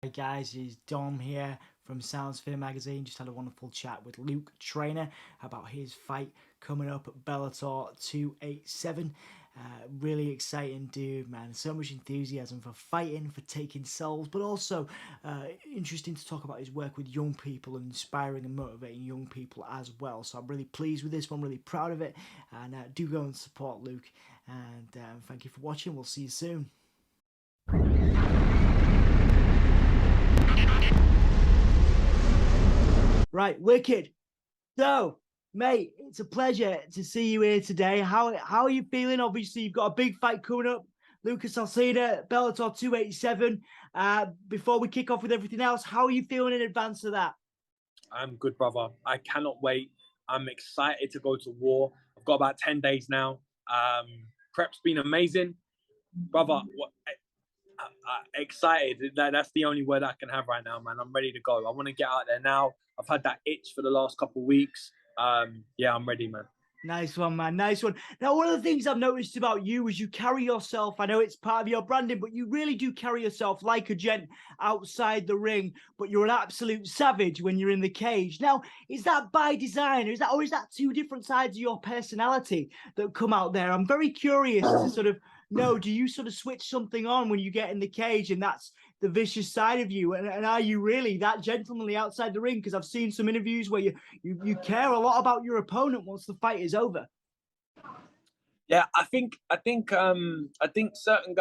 Hey guys, it's Dom here from Soundsphere magazine. Just had a wonderful chat with Luke Trainer about his fight coming up at Bellator 287. Really exciting dude, man. So much enthusiasm for fighting, for taking souls, but also interesting to talk about his work with young people and inspiring and motivating young people as well. So I'm really pleased with this one, really proud of it. And do go and support Luke. And thank you for watching. We'll see you soon. Right, wicked. So, mate, it's a pleasure to see you here today. How are you feeling? Obviously, you've got a big fight coming up. Lucas Alcida, Bellator 287. Before we kick off with everything else, how are you feeling in advance of that? I'm good, brother. I cannot wait. I'm excited to go to war. I've got about 10 days now. Prep's been amazing. Brother, excited. That's the only word I can have right now, man. I'm ready to go. I want to get out there now. I've had that itch for the last couple of weeks. Yeah, I'm ready, man. Nice one, man. Nice one. Now, one of the things I've noticed about you is you carry yourself. I know it's part of your branding, but you really do carry yourself like a gent outside the ring. But you're an absolute savage when you're in the cage. Now, is that by design, or is that two different sides of your personality that come out there? I'm very curious to sort of know. Do you sort of switch something on when you get in the cage, and that's the vicious side of you? And are you really that gentlemanly outside the ring? Because I've seen some interviews where you care a lot about your opponent once the fight is over. Yeah, I think certain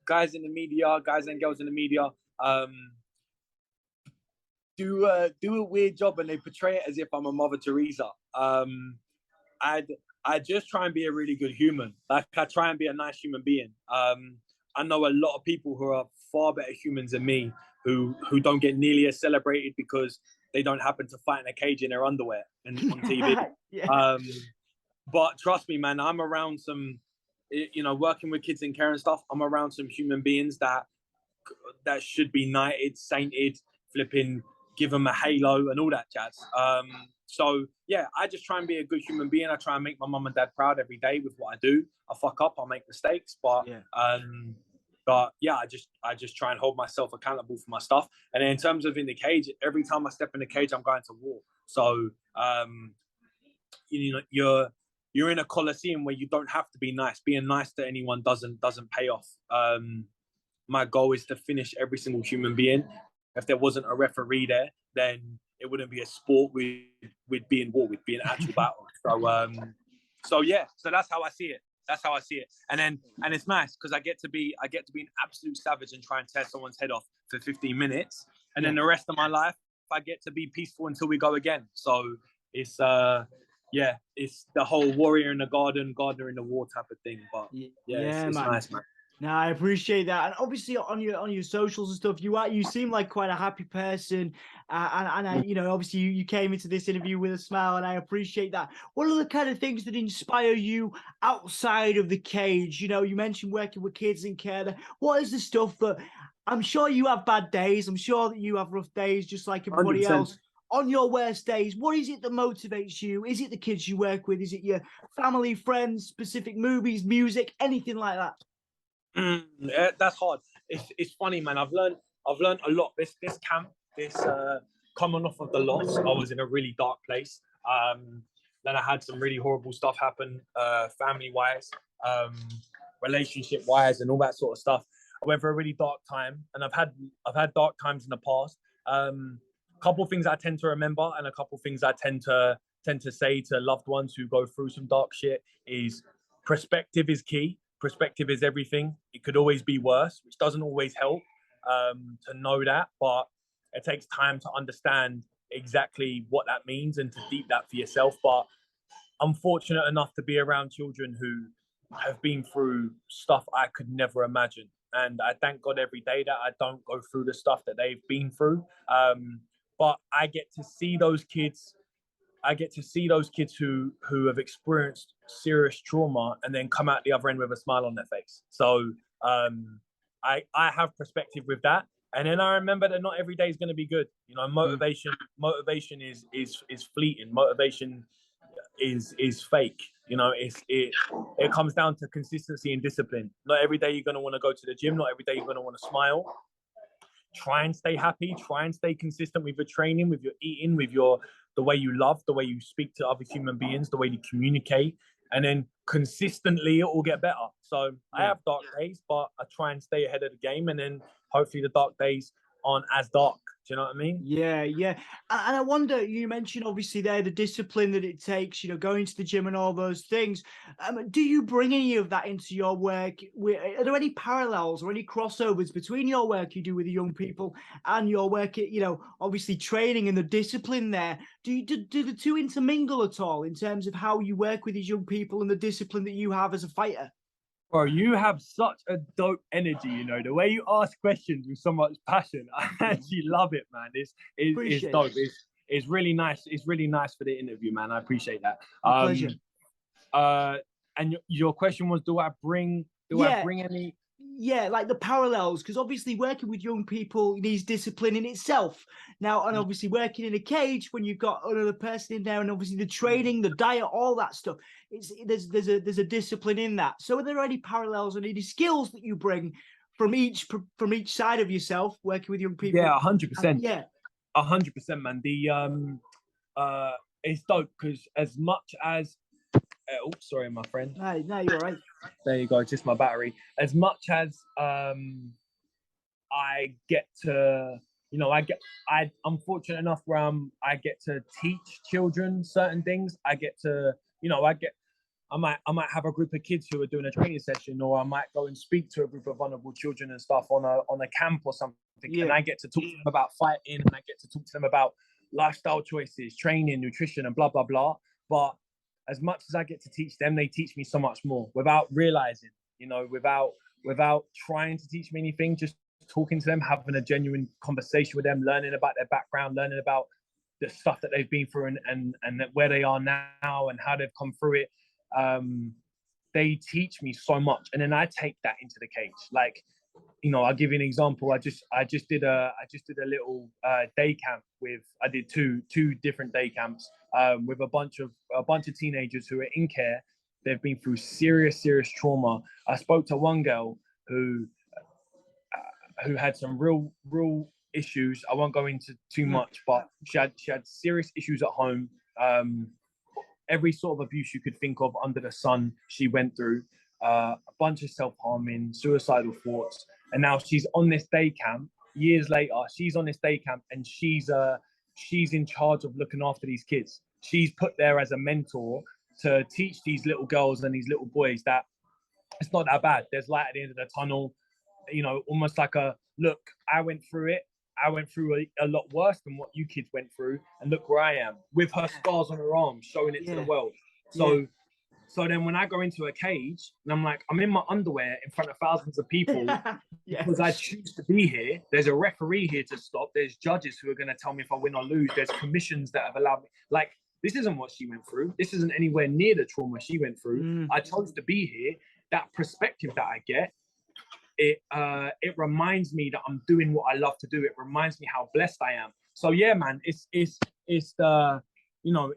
guys in the media, guys and girls in the media, do a weird job, and they portray it as if I'm a Mother Teresa. I just try and be a really good human. Like, I try and be a nice human being. I know a lot of people who are far better humans than me, who don't get nearly as celebrated because they don't happen to fight in a cage in their underwear and on TV. Yeah. But trust me, man, I'm around some, working with kids in care and stuff. I'm around some human beings that should be knighted, sainted, flipping, give them a halo and all that jazz. So yeah, I just try and be a good human being. I try and make my mum and dad proud every day with what I do. I fuck up, I make mistakes, but yeah, I just try and hold myself accountable for my stuff. And then in terms of in the cage, every time I step in the cage, I'm going to war. So you're in a coliseum where you don't have to be nice. Being nice to anyone doesn't pay off. My goal is to finish every single human being. If there wasn't a referee there, then it wouldn't be a sport. We'd be in war. We'd be in actual battle. So yeah. So that's how I see it. That's how I see it. And it's nice because I get to be an absolute savage and try and tear someone's head off for 15 minutes, and then the rest of my life I get to be peaceful until we go again. So it's it's the whole warrior in the garden, gardener in the war type of thing. But it's man. nice, man. No, I appreciate that, and obviously on your socials and stuff, you seem like quite a happy person, and I, obviously you came into this interview with a smile, and I appreciate that. What are the kind of things that inspire you outside of the cage? You mentioned working with kids in care. What is the stuff that I'm sure you have bad days? I'm sure that you have rough days, just like everybody 100%. else. On your worst days, what is it that motivates you? Is it the kids you work with? Is it your family, friends, specific movies, music, anything like that? Yeah, that's hard. It's funny, man. I've learned a lot. This camp, coming off of the loss, I was in a really dark place. Then I had some really horrible stuff happen, family wise, relationship wise, and all that sort of stuff. I went for a really dark time, and I've had dark times in the past. Couple things I tend to remember, and a couple things I tend to say to loved ones who go through some dark shit is perspective is key. Perspective is everything. It could always be worse, which doesn't always help to know that, but it takes time to understand exactly what that means and to deep that for yourself. But I'm fortunate enough to be around children who have been through stuff I could never imagine. And I thank God every day that I don't go through the stuff that they've been through. But I get to see those kids who have experienced serious trauma and then come out the other end with a smile on their face. So I have perspective with that. And then I remember that not every day is going to be good. Motivation is fleeting. Motivation is fake. It comes down to consistency and discipline. Not every day you're going to want to go to the gym. Not every day you're going to want to smile. try and stay happy, try and stay consistent with your training, with your eating, with the way you love, the way you speak to other human beings, the way you communicate, and then consistently it will get better. So I have dark days, but I try and stay ahead of the game, and then hopefully the dark days aren't as dark. Do you know what I mean? Yeah, yeah. And I wonder, you mentioned obviously there the discipline that it takes, going to the gym and all those things. Do you bring any of that into your work? Are there any parallels or any crossovers between your work you do with the young people and your work at, obviously training and the discipline there? Do the two intermingle at all in terms of how you work with these young people and the discipline that you have as a fighter? Bro, you have such a dope energy, the way you ask questions with so much passion. I actually love it, man. It's dope. It's really nice. It's really nice for the interview, man. I appreciate that. Pleasure. And your question was, do I bring any? Yeah, like the parallels, because obviously working with young people needs discipline in itself. Now, and obviously working in a cage when you've got another person in there, and obviously the training, the diet, all that stuff, there's a discipline in that. So, are there any parallels and any skills that you bring from each side of yourself working with young people? Yeah, 100%. Yeah, 100%, man. It's dope because as much as oh, sorry, my friend. No, you're all right. There you go, just my battery. As much as I get to, I'm fortunate enough where I get to teach children certain things. I get to, I might have a group of kids who are doing a training session, or I might go and speak to a group of vulnerable children and stuff on a camp or something. Yeah. And I get to talk to them about fighting, and I get to talk to them about lifestyle choices, training, nutrition, and blah, blah, blah. But as much as I get to teach them, they teach me so much more without realizing, without trying to teach me anything, just talking to them, having a genuine conversation with them, learning about their background, learning about the stuff that they've been through and where they are now and how they've come through it. They teach me so much. And then I take that into the cage. Like, I'll give you an example. I just did a little day camp I did two different day camps with a bunch of teenagers who are in care. They've been through serious trauma. I spoke to one girl who had some real issues. I won't go into too much, but she had serious issues at home. Every sort of abuse you could think of under the sun, she went through. A bunch of self-harming, suicidal thoughts. And now she's on this day camp. Years later, she's on this day camp, and she's in charge of looking after these kids. She's put there as a mentor to teach these little girls and these little boys that it's not that bad. There's light at the end of the tunnel. Almost like look, I went through it. I went through a lot worse than what you kids went through, and look where I am with her scars on her arm, showing it to the world. So then when I go into a cage and I'm in my underwear in front of thousands of people because I choose to be here, there's a referee here to stop. There's judges who are going to tell me if I win or lose. There's commissions that have allowed me. Like, this isn't what she went through. This isn't anywhere near the trauma she went through. I chose to be here. That perspective that I get, it reminds me that I'm doing what I love to do. It reminds me how blessed I am. So yeah, man, it's the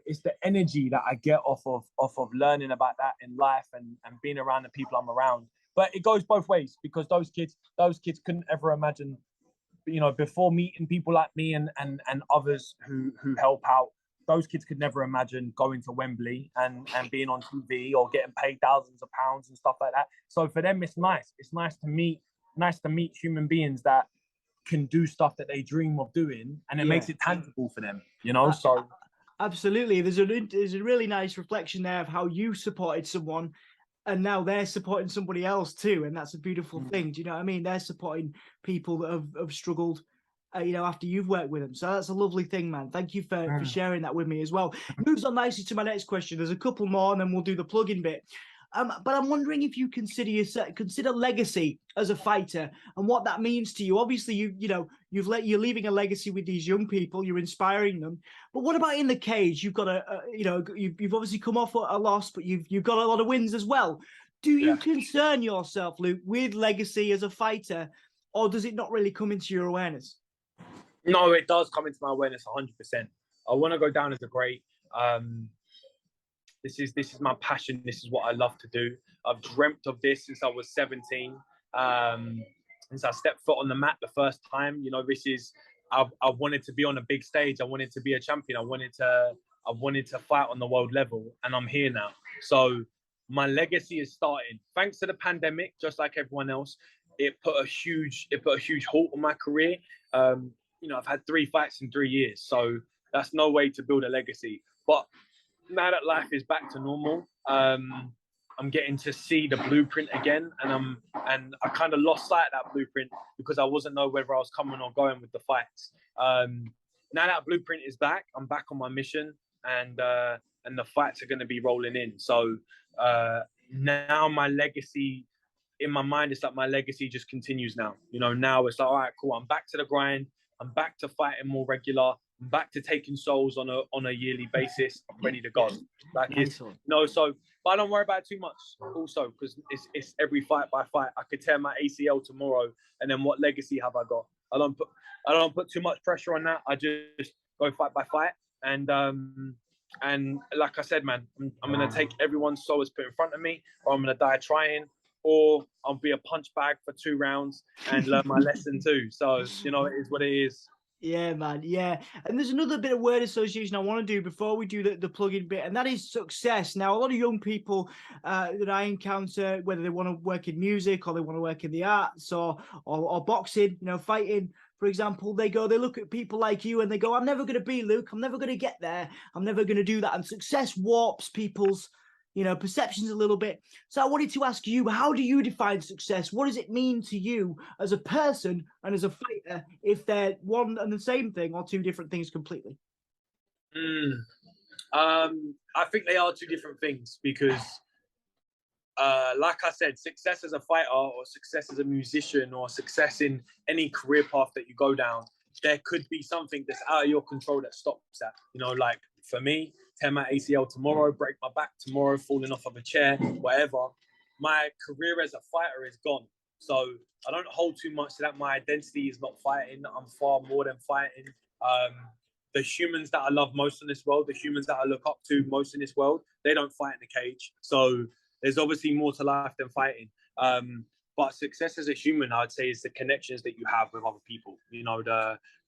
it's the energy that I get off of learning about that in life and being around the people I'm around. But it goes both ways, because those kids couldn't ever imagine, before meeting people like me and others who help out, those kids could never imagine going to Wembley and being on TV or getting paid thousands of pounds and stuff like that. So for them, it's nice. It's nice to meet human beings that can do stuff that they dream of doing, and it makes it tangible for them, so. Absolutely. There's a really nice reflection there of how you supported someone and now they're supporting somebody else too. And that's a beautiful thing. Do you know what I mean? They're supporting people that have struggled, after you've worked with them. So that's a lovely thing, man. Thank you for sharing that with me as well. It moves on nicely to my next question. There's a couple more and then we'll do the plug-in bit. But I'm wondering if you consider legacy as a fighter and what that means to you. Obviously, you're leaving a legacy with these young people. You're inspiring them. But what about in the cage? You've got you've obviously come off a loss, but you've got a lot of wins as well. Do you concern yourself, Luke, with legacy as a fighter, or does it not really come into your awareness? No, it does come into my awareness 100%. I want to go down as a great. This is my passion. This is what I love to do. I've dreamt of this since I was 17. since I stepped foot on the mat the first time. You know, this is I wanted to be on a big stage. I wanted to be a champion. I wanted to fight on the world level, and I'm here now. So my legacy is starting. Thanks to the pandemic, just like everyone else, it put a huge halt on my career. You know, I've had 3 fights in 3 years, so that's no way to build a legacy. But now that life is back to normal, I'm getting to see the blueprint again, and I kind of lost sight of that blueprint because I wasn't know whether I was coming or going with the fights. Now that blueprint is back, I'm back on my mission, and the fights are going to be rolling in. So now my legacy, in my mind, it's like my legacy just continues now. You know, now it's like, all right, cool. I'm back to the grind. I'm back to fighting more regular. I'm back to taking souls on a yearly basis. I'm ready to go. Like it's so. But I don't worry about it too much. Also, because it's every fight by fight. I could tear my ACL tomorrow, and then what legacy have I got? I don't put too much pressure on that. I just go fight by fight, and like I said, man, I'm gonna take everyone's soul that's put in front of me, or I'm gonna die trying, or I'll be a punch bag for 2 rounds and learn my lesson too. So, you know, it is what it is. Yeah, man. Yeah. And there's another bit of word association I want to do before we do the plug-in bit, and that is success. Now, a lot of young people that I encounter, whether they want to work in music or they want to work in the arts or boxing, you know, fighting, for example, they look at people like you and they go, I'm never going to be Luke. I'm never going to get there. I'm never going to do that. And success warps people's, you know, perceptions a little bit. So I wanted to ask you, how do you define success? What does it mean to you as a person and as a fighter, if they're one and the same thing or 2 different things completely? I think they are 2 different things because, like I said, success as a fighter or success as a musician or success in any career path that you go down, there could be something that's out of your control that stops that. You know, like for me, tear my ACL tomorrow, break my back tomorrow, falling off of a chair, whatever. My career as a fighter is gone. So I don't hold too much to that. My identity is not fighting. I'm far more than fighting. The humans that I love most in this world, the humans that I look up to most in this world, they don't fight in the cage. So there's obviously more to life than fighting. But success as a human, I'd say, is the connections that you have with other people. You know,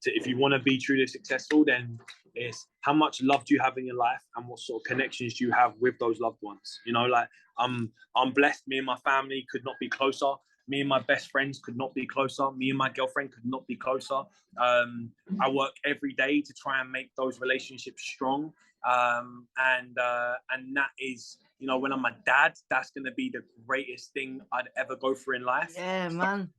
if you want to be truly successful, then it's how much love do you have in your life and what sort of connections do you have with those loved ones. You know, like I'm blessed. Me and my family could not be closer. Me and my best friends could not be closer. Me and my girlfriend could not be closer. I work every day to try and make those relationships strong. And that is, you know, when I'm a dad, that's going to be the greatest thing I'd ever go through in life. Yeah, man.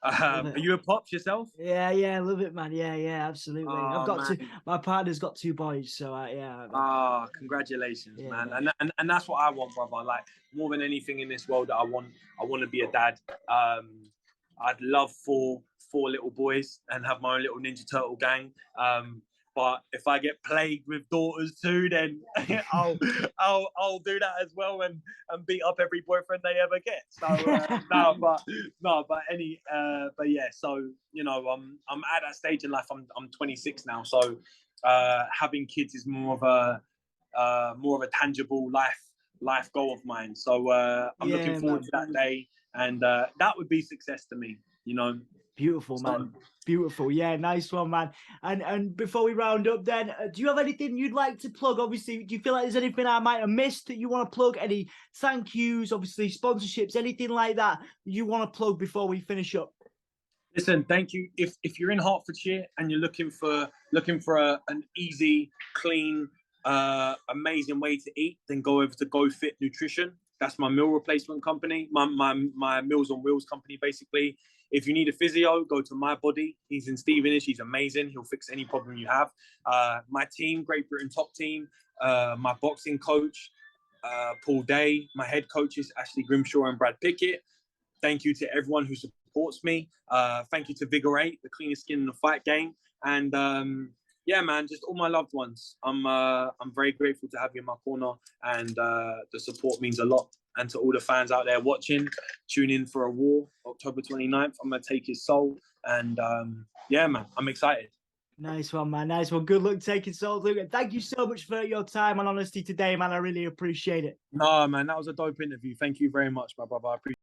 Are you a pops yourself? Yeah, I love it, man. Yeah, absolutely. I've got my partner's got 2 boys, so yeah. Congratulations, man. And that's what I want, brother. Like, more than anything in this world that I want to be a dad. I'd love 4 little boys and have my own little Ninja Turtle gang. But if I get plagued with daughters too, then I'll do that as well and beat up every boyfriend they ever get. So but yeah. So, you know, I'm at that stage in life. I'm 26 now, so having kids is more of a tangible life goal of mine. So I'm looking forward to that day, and that would be success to me. You know. Beautiful, man. Beautiful. Yeah, nice one, man. And before we round up then, do you have anything you'd like to plug? Obviously, do you feel like there's anything I might have missed that you want to plug? Any thank yous, obviously sponsorships, anything like that you want to plug before we finish up? Listen, thank you. If you're in Hertfordshire and you're looking for an easy, clean, amazing way to eat, then go over to Go Fit Nutrition. That's my meal replacement company, my Meals on Wheels company, basically. If you need a physio, go to My Body. He's in Stevenage. He's amazing. He'll fix any problem you have. My team, Great Britain Top Team. My boxing coach, Paul Day. My head coaches, Ashley Grimshaw and Brad Pickett. Thank you to everyone who supports me. Thank you to Vigor 8, the cleanest skin in the fight game. And yeah, man, just all my loved ones. I'm very grateful to have you in my corner, and the support means a lot. And to all the fans out there watching, tune in for a war, October 29th. I'm going to take his soul. And yeah, man, I'm excited. Nice one, man. Nice one. Good luck taking soul, Luke. And thank you so much for your time and honesty today, man. I really appreciate it. No, man, that was a dope interview. Thank you very much, my brother. I appreciate it.